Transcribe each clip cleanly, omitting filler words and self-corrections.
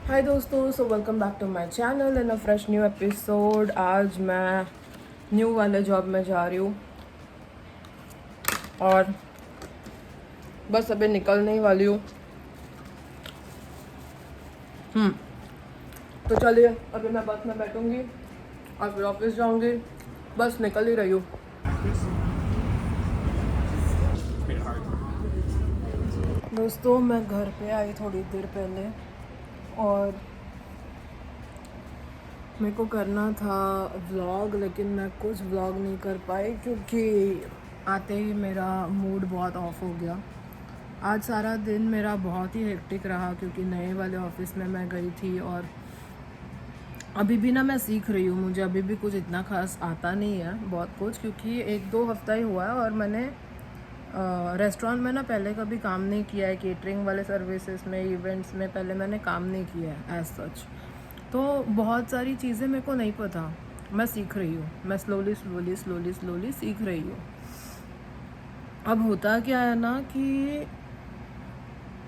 हाय दोस्तों, so welcome back to my channel in a fresh new episode. आज मैं new वाले जॉब में जा रही हूँ और बस अभी निकलने ही वाली हूँ। तो चलिए, अभी मैं बस में बैठूँगी और फिर ऑफिस जाऊँगी। बस निकल ही रही हूँ। दोस्तों, मैं घर पे आई थोड़ी देर पहले और मेरे को करना था व्लॉग, लेकिन मैं कुछ व्लॉग नहीं कर पाई क्योंकि आते ही मेरा मूड बहुत ऑफ हो गया। आज सारा दिन मेरा बहुत ही हेक्टिक रहा क्योंकि नए वाले ऑफिस में मैं गई थी और अभी भी ना मैं सीख रही हूँ। मुझे अभी भी कुछ इतना खास आता नहीं है, बहुत कुछ, क्योंकि 1-2 हफ्ता ही हुआ है और मैंने रेस्टोरेंट में ना पहले कभी काम नहीं किया है। केटरिंग वाले सर्विसेज में, इवेंट्स में पहले मैंने काम नहीं किया है एज सच। तो बहुत सारी चीज़ें मेरे को नहीं पता, मैं सीख रही हूँ। मैं स्लोली सीख रही हूँ। अब होता क्या है ना कि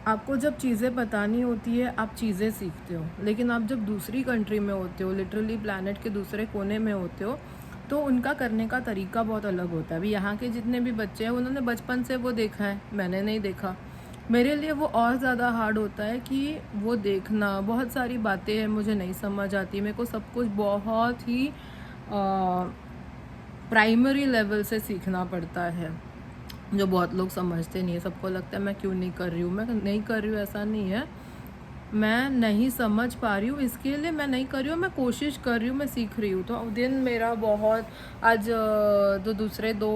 आपको जब चीज़ें पता नहीं होती है आप चीज़ें सीखते हो, लेकिन आप जब दूसरी कंट्री में होते हो, लिटरली प्लैनेट के दूसरे कोने में होते हो, तो उनका करने का तरीका बहुत अलग होता है। अभी यहाँ के जितने भी बच्चे हैं उन्होंने बचपन से वो देखा है, मैंने नहीं देखा। मेरे लिए वो और ज़्यादा हार्ड होता है कि वो देखना, बहुत सारी बातें हैं मुझे नहीं समझ आती। मेरे को सब कुछ बहुत ही प्राइमरी लेवल से सीखना पड़ता है, जो बहुत लोग समझते नहीं है। सबको लगता है मैं क्यों नहीं कर रही हूँ। मैं नहीं कर रही हूँ ऐसा नहीं है, मैं नहीं समझ पा रही हूँ, इसके लिए मैं नहीं कर रही हूँ। मैं कोशिश कर रही हूँ, मैं सीख रही हूँ। तो दिन मेरा बहुत आज जो दूसरे दो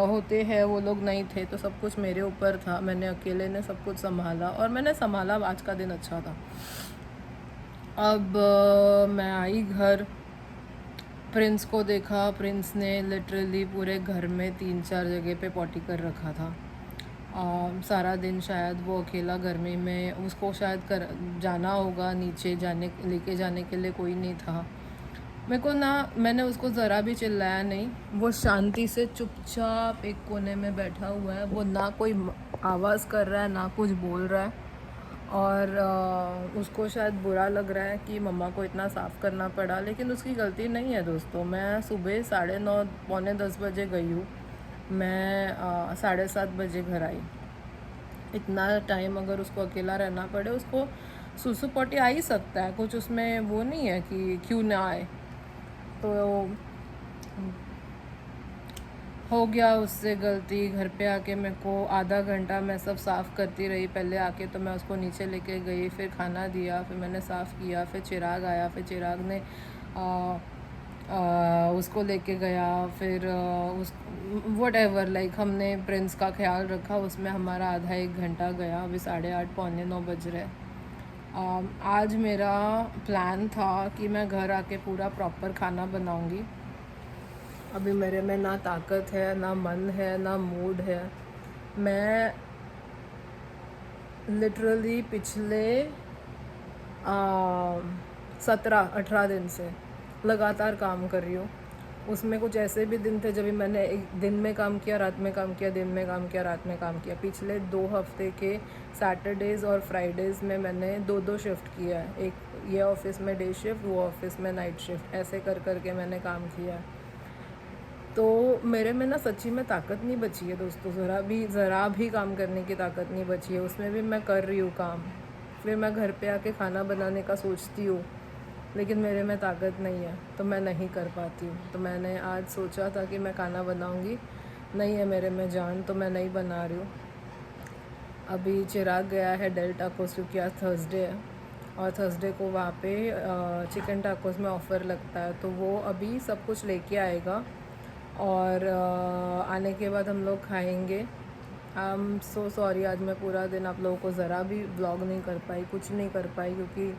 होते हैं वो लोग नहीं थे, तो सब कुछ मेरे ऊपर था। मैंने अकेले ने सब कुछ संभाला और मैंने संभाला। आज का दिन अच्छा था। अब मैं आई घर, प्रिंस को देखा। प्रिंस ने लिटरली पूरे घर में 3-4 जगह पे पॉटी कर रखा था। सारा दिन शायद वो अकेला गर्मी में, उसको शायद जाना होगा नीचे, लेके जाने के लिए कोई नहीं था। मेरे को ना, मैंने उसको ज़रा भी चिल्लाया नहीं। वो शांति से चुपचाप एक कोने में बैठा हुआ है। वो ना कोई आवाज़ कर रहा है, ना कुछ बोल रहा है। और उसको शायद बुरा लग रहा है कि मम्मा को इतना साफ़ करना पड़ा, लेकिन उसकी गलती नहीं है दोस्तों। मैं सुबह 9:30 पौने 10 बजे गई हूँ, मैं 7:30 बजे घर आई। इतना टाइम अगर उसको अकेला रहना पड़े, उसको सुसु पोटी आ ही सकता है, कुछ उसमें वो नहीं है कि क्यों ना आए। तो हो गया उससे गलती। घर पे आके मेरे को आधा घंटा मैं सब साफ़ करती रही। पहले आके तो मैं उसको नीचे लेके गई, फिर खाना दिया, फिर मैंने साफ़ किया, फिर चिराग आया, फिर चिराग ने उसको लेके गया, फिर उस व्हाटएवर, लाइक हमने प्रिंस का ख्याल रखा। उसमें हमारा आधा 1 घंटा गया। अभी 8:30 पौने 9 बज रहे। आज मेरा प्लान था कि मैं घर आके पूरा प्रॉपर खाना बनाऊंगी। अभी मेरे में ना ताकत है, ना मन है, ना मूड है। मैं लिटरली पिछले 17-18 दिन से लगातार काम कर रही हूँ। उसमें कुछ ऐसे भी दिन थे जब मैंने एक दिन में काम किया, रात में काम किया, दिन में काम किया, रात में काम किया। पिछले 2 हफ्ते के सैटरडेज़ और फ्राइडेज़ में मैंने 2-2 शिफ्ट किया है। एक ये ऑफिस में डे शिफ्ट, वो ऑफिस में नाइट शिफ्ट, ऐसे कर कर के मैंने काम किया है। तो मेरे में ना सच्ची में ताकत नहीं बची है दोस्तों, ज़रा भी काम करने की ताकत नहीं बची है। उसमें भी मैं कर रही हूँ काम, फिर मैं घर पे आके खाना बनाने का सोचती हूँ, लेकिन मेरे में ताकत नहीं है, तो मैं नहीं कर पाती हूँ। तो मैंने आज सोचा था कि मैं खाना बनाऊँगी, नहीं है मेरे में जान, तो मैं नहीं बना रही हूँ। अभी चिराग गया है डेल टाकोस, क्योंकि आज थर्सडे है और थर्सडे को वहाँ पे चिकन टाकोस में ऑफ़र लगता है, तो वो अभी सब कुछ लेके आएगा और आने के बाद हम लोग खाएंगे। आई एम सो सॉरी, आज मैं पूरा दिन आप लोगों को ज़रा भी व्लॉग नहीं कर पाई, कुछ नहीं कर पाई, क्योंकि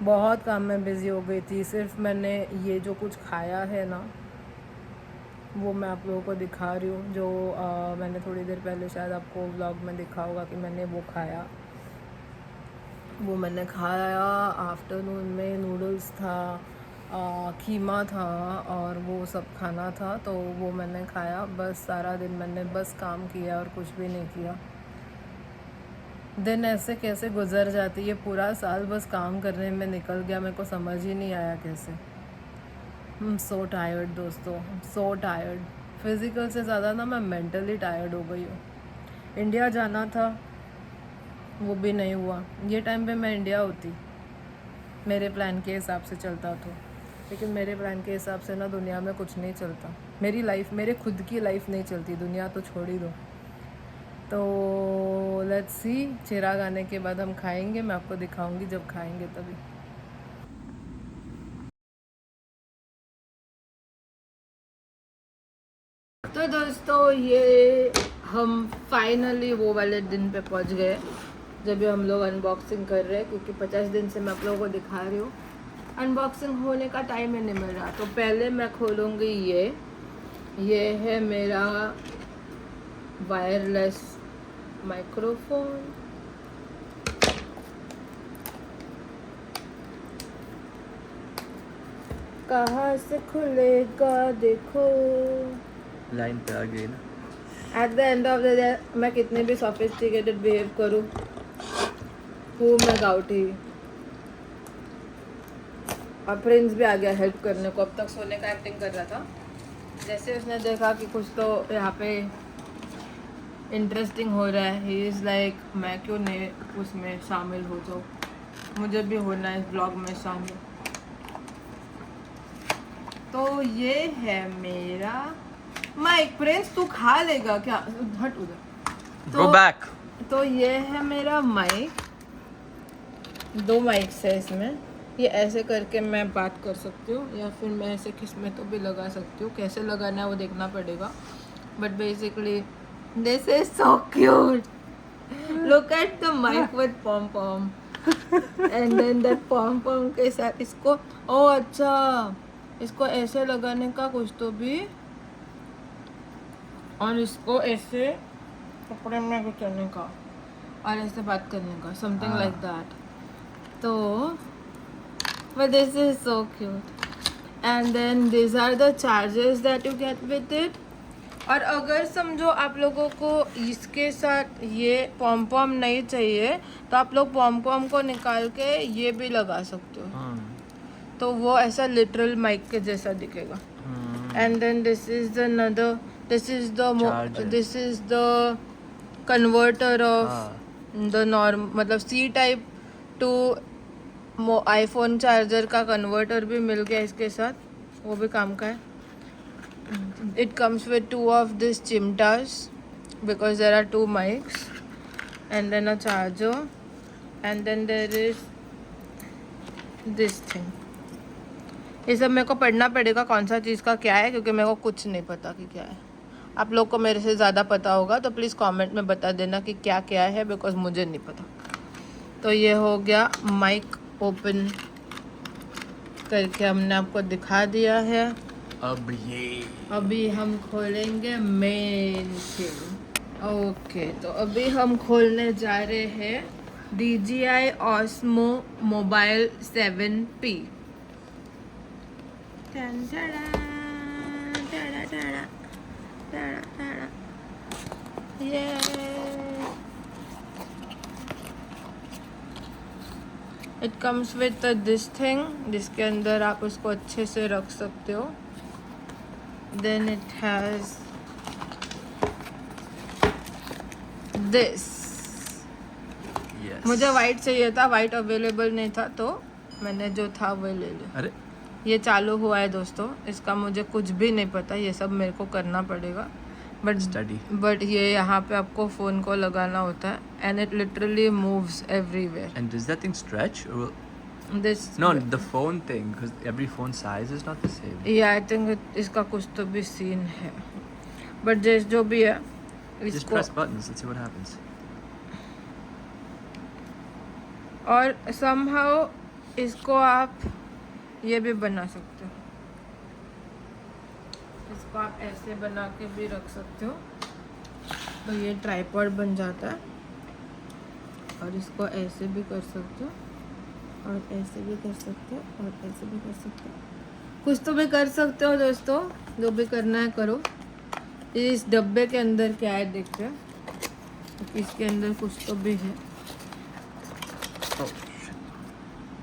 बहुत काम में बिज़ी हो गई थी। सिर्फ मैंने ये जो कुछ खाया है ना, वो मैं आप लोगों को दिखा रही हूँ। जो मैंने थोड़ी देर पहले शायद आपको व्लॉग में दिखा होगा कि मैंने वो खाया, वो मैंने खाया। आफ्टरनून में नूडल्स था, कीमा था और वो सब खाना था, तो वो मैंने खाया। बस सारा दिन मैंने बस काम किया और कुछ भी नहीं किया। दिन ऐसे कैसे गुजर जाती है, पूरा साल बस काम करने में निकल गया, मेरे को समझ ही नहीं आया कैसे। सो टायर्ड दोस्तों, सो टायर्ड। फिज़िकल से ज़्यादा ना मैं मेंटली टायर्ड हो गई हूँ। इंडिया जाना था, वो भी नहीं हुआ। ये टाइम पे मैं इंडिया होती, मेरे प्लान के हिसाब से चलता तो, लेकिन मेरे प्लान के हिसाब से ना दुनिया में कुछ नहीं चलता। मेरी लाइफ, मेरे खुद की लाइफ नहीं चलती, दुनिया तो छोड़ ही दो। तो लेट्स सी, चिराग आने के बाद हम खाएंगे, मैं आपको दिखाऊंगी जब खाएंगे तभी। तो दोस्तों ये हम फाइनली वो वाले दिन पे पहुंच गए जब भी हम लोग अनबॉक्सिंग कर रहे हैं, क्योंकि 50 दिन से मैं आप लोगों को दिखा रही हूँ, अनबॉक्सिंग होने का टाइम ही नहीं मिल रहा। तो पहले मैं खोलूँगी ये है मेरा वायरलेस माइक्रोफोन। कहाँ से खुलेगा देखो, लाइन पे आ गई ना। At the end of the day मैं कितने भी सोफिस्टिकेटेड बिहेव करूँ, हूँ मैं गाउटी। और प्रिंस भी आ गया हेल्प करने को, अब तक सोने का एक्टिंग कर रहा था। जैसे उसने देखा कि कुछ तो यहाँ पे इंटरेस्टिंग हो रहा है, ही इज़ लाइक मैं क्यों नहीं उसमें शामिल हो जाऊँ, मुझे भी होना है इस ब्लॉग में शामिल। तो ये है मेरा माइक। प्रिंस तू खा लेगा क्या, हट उधर। Go back. तो ये है मेरा माइक, 2 माइक्स है इसमें। ये ऐसे करके मैं बात कर सकती हूँ, या फिर मैं ऐसे किस्में तो भी लगा सकती हूँ, कैसे लगाना है वो देखना पड़ेगा। But basically this is so cute, look at the mic with pom pom and then that pom pom के साथ इसको, ओ अच्छा इसको ऐसे लगाने का कुछ तो भी, और इसको ऐसे कपड़े में गुजारने का और ऐसे बात करने का, समथिंग लाइक दैट। तो but this is so cute, and then these are the charges that you get with it। और अगर समझो आप लोगों को इसके साथ ये पॉम पॉम नहीं चाहिए तो आप लोग पॉम पॉम को निकाल के ये भी लगा सकते हो, तो वो ऐसा लिटरल माइक के जैसा दिखेगा। And then this is another, this is the converter of the norm, मतलब C type to iPhone charger का कन्वर्टर भी मिल गया इसके साथ, वो भी काम का है। It comes with 2 of this चिमटास because there are 2 mics and then a charger and then there is this thing। ये सब मेरे को पढ़ना पड़ेगा कौन सा चीज़ का क्या है, क्योंकि मेरे को कुछ नहीं पता कि क्या है। आप लोग को मेरे से ज़्यादा पता होगा तो प्लीज़ कमेंट में बता देना कि क्या क्या है, बिकॉज मुझे नहीं पता। तो ये हो गया माइक ओपन करके हमने आपको दिखा दिया है। अभी हम खोलेंगे मेन थिंग। ओके, तो अभी हम खोलने जा रहे हैं DJI Osmo Mobile 7P। It comes with this thing, जिसके अंदर आप उसको अच्छे से रख सकते हो। Then it has this. मुझे वाइट चाहिए था, वाइट अवेलेबल नहीं था, तो मैंने जो था वो ले लिया। अरे ये चालू हुआ है दोस्तों, इसका मुझे कुछ भी नहीं पता, ये सब मेरे को करना पड़ेगा। बट ये यहाँ पे आपको फ़ोन को लगाना होता है and it literally moves everywhere. And does that thing stretch or will... this No, the phone thing, because every phone size is not the same. या आई थिंक इसका कुछ तो भी सीन है, बट जैसे जो भी है Just इसको, press buttons. Let's see what happens. और समहाउ इसको आप ये भी बना सकते हो, इसको आप ऐसे बना के भी रख सकते हो, तो ये ट्राइपॉड बन जाता है। और इसको ऐसे भी कर सकते हो, और ऐसे भी कर सकते हो, और ऐसे भी कर सकते हो, कुछ तो भी कर सकते हो दोस्तों, जो भी करना है करो। इस डब्बे के अंदर क्या है देखते हैं, इसके अंदर कुछ तो भी है। Oh shit.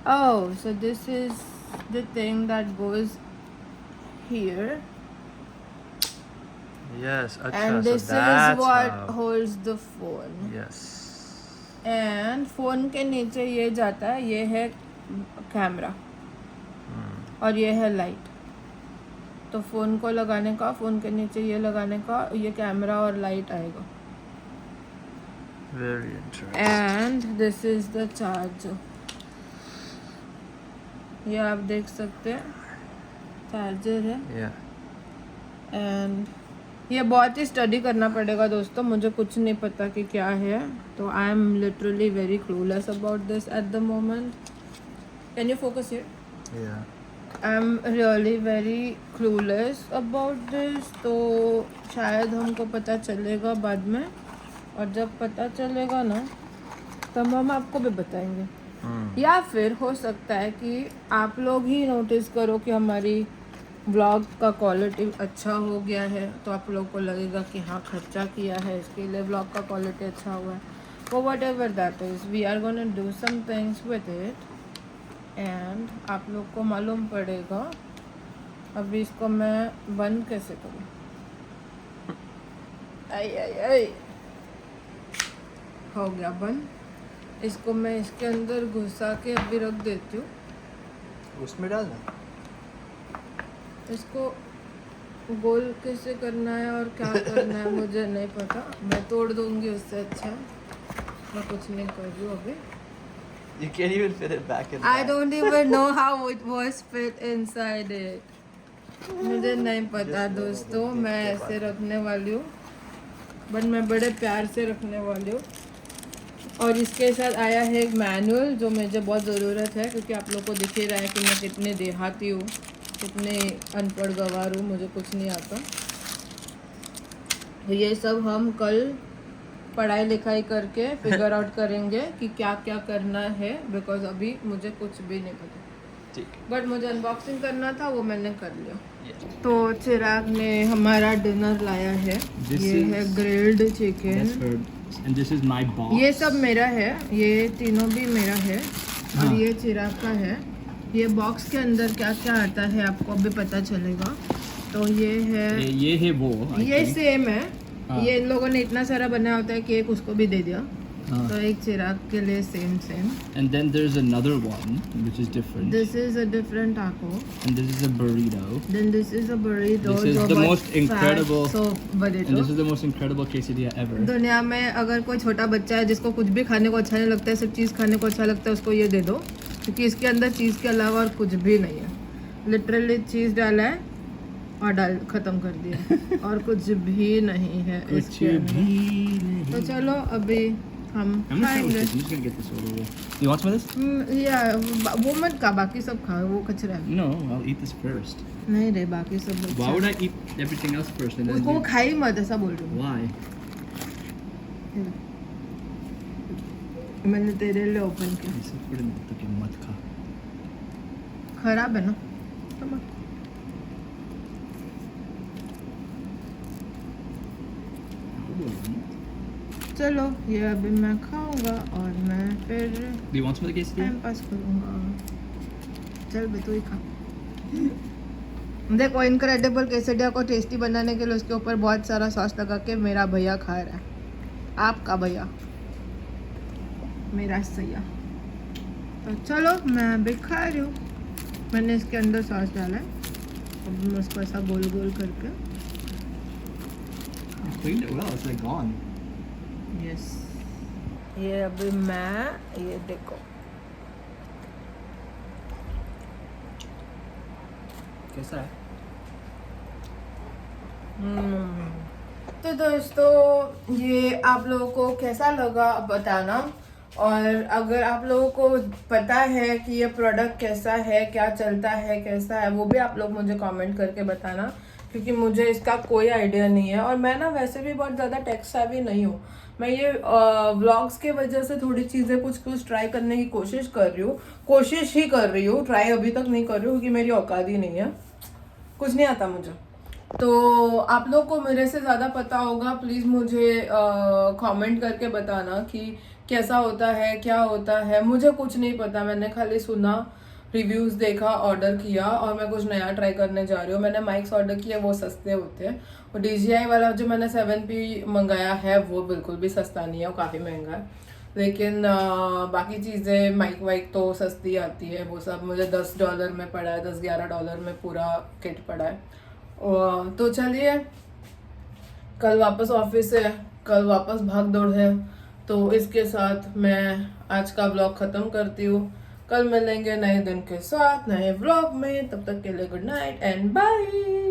Oh, so this is the thing that goes here, Yes, acha, and so this is that's what how. holds the phone. Yes. And phone के नीचे ये जाता है, ये है कैमरा और ये है लाइट. तो फ़ोन को लगाने का, फ़ोन के नीचे ये लगाने का, ये कैमरा और लाइट आएगा. Very interesting. And this is the charger. ये आप देख सकते हैं, चार्जर है. Yeah. एंड ये बहुत ही स्टडी करना पड़ेगा दोस्तों, मुझे कुछ नहीं पता कि क्या है. तो I am literally very clueless about this at the moment. Can you focus here? Yeah. I am really very clueless about this. तो शायद हमको पता चलेगा बाद में, और जब पता चलेगा ना तब हम आपको भी बताएंगे. या फिर हो सकता है कि आप लोग ही नोटिस करो कि हमारी व्लॉग का क्वालिटी अच्छा हो गया है, तो आप लोग को लगेगा कि हाँ खर्चा किया है इसके लिए व्लॉग का क्वालिटी अच्छा हुआ है. वो whatever that is, we are gonna do some things with it and आप लोग को मालूम पड़ेगा. अभी इसको मैं बंद कैसे करूँ? आई आई आई, हो गया बंद. इसको मैं इसके अंदर घुसा के अभी रख देती हूँ. उसमें डालना. इसको गोल कैसे करना है और क्या करना है मुझे नहीं पता. मैं तोड़ दूंगी, उससे अच्छा मैं कुछ नहीं कर रही हूँ अभी. You can't even fit it back in. I don't even know how it was fit inside it. मुझे नहीं पता दोस्तों. मैं ऐसे रखने वाली हूँ, बट मैं बड़े प्यार से रखने वाली हूँ. और इसके साथ आया है एक मैनुअल जो मुझे बहुत ज़रूरत है, क्योंकि आप लोग को दिख ही रहा है कि मैं कितनी देहाती हूँ, कितने अनपढ़ गवार हूँ, मुझे कुछ नहीं आता. तो ये सब हम कल पढ़ाई लिखाई करके फिगर आउट करेंगे कि क्या क्या करना है, बिकॉज अभी मुझे कुछ भी नहीं पता. ठीक. बट मुझे अनबॉक्सिंग करना था, वो मैंने कर लिया. Yeah. तो चिराग ने हमारा डिनर लाया है. ये है grilled chicken. And this is my box. ये सब मेरा है, ये तीनों भी मेरा है, और ये चिराग का है. ये बॉक्स के अंदर क्या क्या आता है आपको अभी पता चलेगा. तो ये है, ये है वो. ये सेम है. ये इन लोगों ने इतना सारा बनाया होता है कि एक उसको भी दे दिया. तो एक चिराग के लिए same. And then there's another one which is different. This is a different taco. And this is a burrito. Then this is a burrito. This is जो the बहुत most incredible- fat, so And burrito. this is the most incredible quesadilla ever. दुनिया में अगर कोई छोटा बच्चा है जिसको कुछ भी खाने को अच्छा नहीं लगता है, सिर्फ चीज़ खाने को अच्छा लगता है, उसको ये दे दो, क्योंकि इसके अंदर चीज़ के अलावा और कुछ भी नहीं है. लिटरली चीज़ डाला है और डाल ख़त्म कर दिया और कुछ भी नहीं है इसके अंदर. तो चलो अभी हम खाएंगे. I'm just gonna get this over with. You want some of this? या वो मत खा, बाकी सब खाओ, वो कचरा है. No, I'll eat this first. नहीं रे, बाकी सब Why would I eat everything else first and then? उसको खाई मत, ऐसा बोल रही हूँ. Why? मैंने तेरे लिए ओपन किया. I said put it in the मत खा. खराब है ना, तो मत. चलो ये अभी मैं खाऊंगा और मैं फिर Do you want some of the quesadilla? Time pass करूंगा. चल बे तू ही खा. देखो इनक्रेडिबल quesadilla को टेस्टी बनाने के लिए उसके ऊपर बहुत सारा सॉस लगा के मेरा भैया खा रहा है. आपका भैया, मेरा सैया. तो चलो मैं अभी खा रही हूँ. मैंने इसके अंदर सॉस डाला है, अब मैं उसको ऐसा गोल गोल करके. You cleaned it well. It's like gone. Yes, ये अभी मैं, ये देखो कैसा है? तो दोस्तों ये आप लोगों को कैसा लगा बताना. और अगर आप लोगों को पता है कि ये प्रोडक्ट कैसा है, क्या चलता है, कैसा है, वो भी आप लोग मुझे कमेंट करके बताना, क्योंकि मुझे इसका कोई आइडिया नहीं है. और मैं ना वैसे भी बहुत ज़्यादा टेक सेवी नहीं हूँ. मैं ये व्लॉग्स के वजह से थोड़ी चीज़ें कुछ ट्राई करने की कोशिश कर रही हूँ. कोशिश ही कर रही हूँ, ट्राई अभी तक नहीं कर रही हूँ, क्योंकि मेरी औकात ही नहीं है, कुछ नहीं आता मुझे. तो आप लोग को मेरे से ज़्यादा पता होगा, प्लीज़ मुझे कमेंट करके बताना कि कैसा होता है, क्या होता है। मुझे कुछ नहीं पता, मैंने खाली सुना, रिव्यूज़ देखा, ऑर्डर किया और मैं कुछ नया ट्राई करने जा रही हूँ। मैंने माइक्स ऑर्डर किए, वो सस्ते होते हैं। और DJI वाला जो मैंने 7P मंगाया है वो बिल्कुल भी सस्ता नहीं है, वो काफ़ी महंगा है। लेकिन बाकी चीज़ें माइक वाइक तो सस्ती आती है। वो सब मुझे $10 में पड़ा है, $10-11 में पूरा किट पड़ा है। तो चलिए, कल वापस ऑफिस है, कल वापस भाग दौड़ है। तो इसके साथ मैं आज का ब्लॉग ख़त्म करती हूँ। कल मिलेंगे नए दिन के साथ नए ब्लॉग में। तब तक के लिए गुड नाइट एंड बाय।